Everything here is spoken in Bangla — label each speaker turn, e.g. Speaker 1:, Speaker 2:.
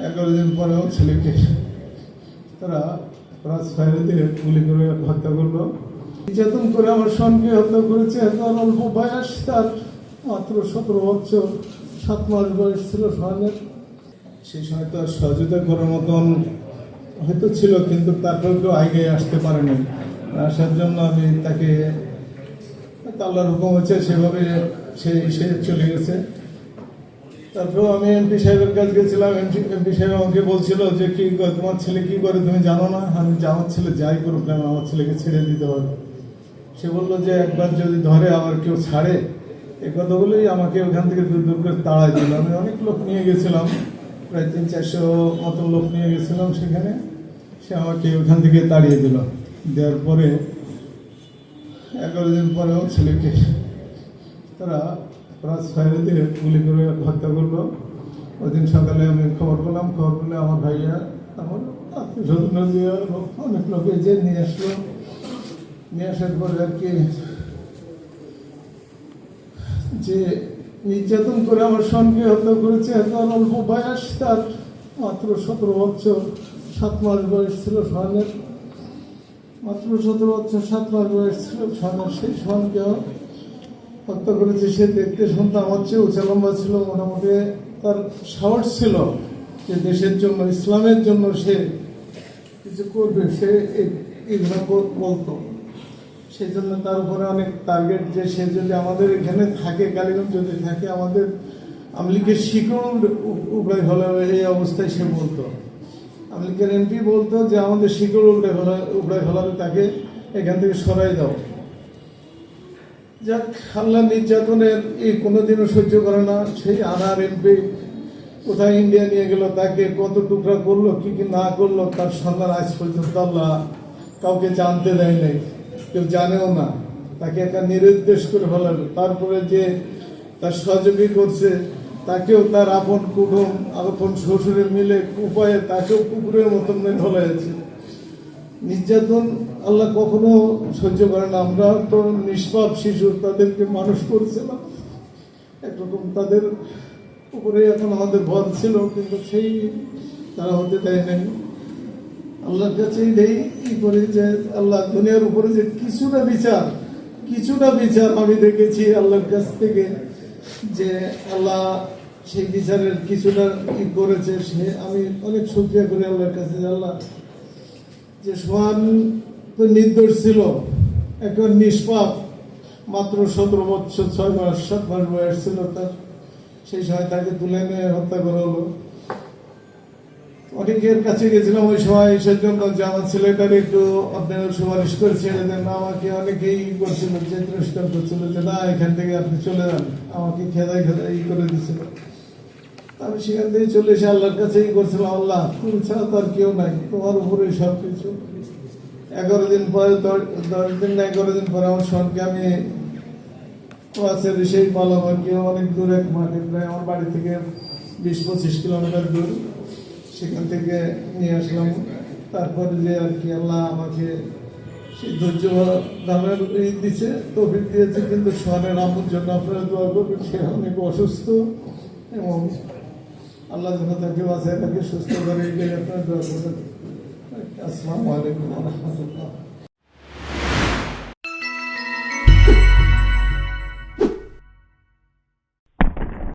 Speaker 1: 11 দিন পরেও ছেলেকে তারা ক্রস ফায়ারে দিয়ে গুলি করে হত্যা করলো। নির্যাতন করে আমার সঙ্গে হত্যা করেছে। তার অল্প বয়স, তার মাত্র 17 বছর 7 মাস বয়স ছিল সোহানের। সেই সময় তো আর সহযোগিতা করার মতন হয়তো ছিল, কিন্তু তারপর কেউ আগে আসতে পারেনি। আসার জন্য আমি তাকে, আল্লাহর হুকুম হচ্ছে সেভাবে সে চলে গেছে। তারপর আমি এমপি সাহেবের কাছে গেছিলাম। এমপি সাহেব আমাকে বলছিল যে কি তোমার ছেলে কি করে তুমি জানো না? আমি যে আমার ছেলে যাই করুক না, আমার ছেলেকে ছেড়ে দিতে হবে। সে বললো যে একবার যদি ধরে আবার কেউ ছাড়ে, এ কথা বলেই আমাকে ওখান থেকে দূর দূর করে তাড়াই দিল। আমি অনেক লোক নিয়ে গেছিলাম, প্রায় 300-400 মতো লোক নিয়ে গেছিলাম সেখানে। সে আমাকে ওখান থেকে তাড়িয়ে দিল। দেওয়ার পরে 11 দিন পরেও ছেলেকে তারা ক্রস ফায়ারে দিয়ে গুলি করে হত্যা করলো। ওই দিন সকালে আমি খবর পেলাম। খবর পেলে আমার ভাইয়া, আমার আত্মীয়-স্বজন দিয়ে অনেক লোকে যে নিয়ে আসলো। নিয়ে আসার পরে আর কি যে নির্যাতন করে আমার সঙ্গে হত্যা করেছে। তার অল্প বয়স, তার মাত্র 17 বছর 7 মাস বয়স ছিল সোহানের। মাত্র 17 বছর 7 মাস বয়স ছিল সোহানের। সেই সোহানকে হত্যা করেছে। সে দেখতে শুনতে আমার চেয়ে উঁচা লম্বা ছিল। মোটামুটি তার সাহস ছিল যে দেশের জন্য, ইসলামের জন্য সে কিছু করবে। সে এগুলো বলতো। সেই জন্য তার উপরে অনেক টার্গেট, যে সে যদি আমাদের এখানে থাকে, কালীগঞ্জ যদি থাকে, আমাদের আমলিগের শিকড় উপায় হলে, এই অবস্থায় সে বলতো। আমলিগের এমপি বলতো যে আমাদের শিকড় উপায় হলাবে, তাকে এখান থেকে সরাই দাও। যাক, আল্লাহ নির্যাতনের এই কোনোদিনও সহ্য করে না। সেই আনার এমপি কোথায় ইন্ডিয়া নিয়ে গেল, তাকে কত টুকরা করলো, কি কি না করলো, তার সন্ধান আজ পর্যন্ত আল্লাহ কাউকে জানতে দেয় নাই, কেউ জানেও না। তাকে একটা নিরুদ্দেশ করে ফেলালো। তারপরে যে তার সহযোগী করছে, তাকেও তার আপন কুটুম, আপন শ্বশুরে মিলে উপায়ে তাকেও কুকুরের মতন মেরে ফেলা হয়েছে। নির্যাতন আল্লাহ কখনো সহ্য করে না। আমরা তো নিষ্পাপ শিশু, তাদেরকে মানুষ করছিলাম একরকম, তাদের উপরে এখন আমাদের ভর ছিল, কিন্তু সেই তারা হতে দেয় নাই। আল্লাহর কাছে এই করি যে আল্লাহ দুনিয়ার উপরে যে কিছুটা বিচার আমি দেখেছি আল্লাহর কাছ থেকে, যে আল্লাহ সেই বিচারের কিছুটা করেছে। সে আমি অনেক শুকরিয়া করি আল্লাহর কাছে যে আল্লাহ, যে সোহান তো নির্দোষ ছিল, এখন নিষ্পাপ, মাত্র 17 বছর 6 মাস 7 মাস বয়স ছিল তার। সেই সময় তাকে তুলে নিয়ে হত্যা করা হলো। অনেকের কাছে গেছিলাম ওই সময় সেজন্য যে আমার ছেলেটার একটু আপনার সুপারিশ করে ছেড়ে দেন। আমাকে অনেকেই করছিল, যে তিরস্কার করছিল যে না, এখান থেকে আপনি চলে যান। আমাকে খেদাই করে দিচ্ছিল। আমি সেখান থেকে চলে এসে আল্লাহর কাছে করছিলাম, আল্লাহ তুমি ছাড়া তো আর কেউ নাই, তোমার উপরে সব কিছু। 11 দিন পরে 10 দিন না 11 দিন পরে আমার সনকে আমি ক্লাসের সেই পালামাকে অনেক দূর এক মাঠে, প্রায় আমার বাড়ি থেকে 20-25 কিলোমিটার দূর, সেখান থেকে নিয়ে আসলাম। তারপরে যে আর কি আল্লাহ আমাকে সেই ধৈর্য ধারণের দিচ্ছে, তৌফিক দিয়েছে। কিন্তু সোহানের আম্মুর জন্য আপনারা দোয়া করবেন। সে অনেক অসুস্থ, এবং আল্লাহ যেন তাকে বাঁচায়, তাকে সুস্থ করে, এটাই আপনারা দোয়া করবেন। আসসালামু আলাইকুম ওয়া রাহমাতুল্লাহ।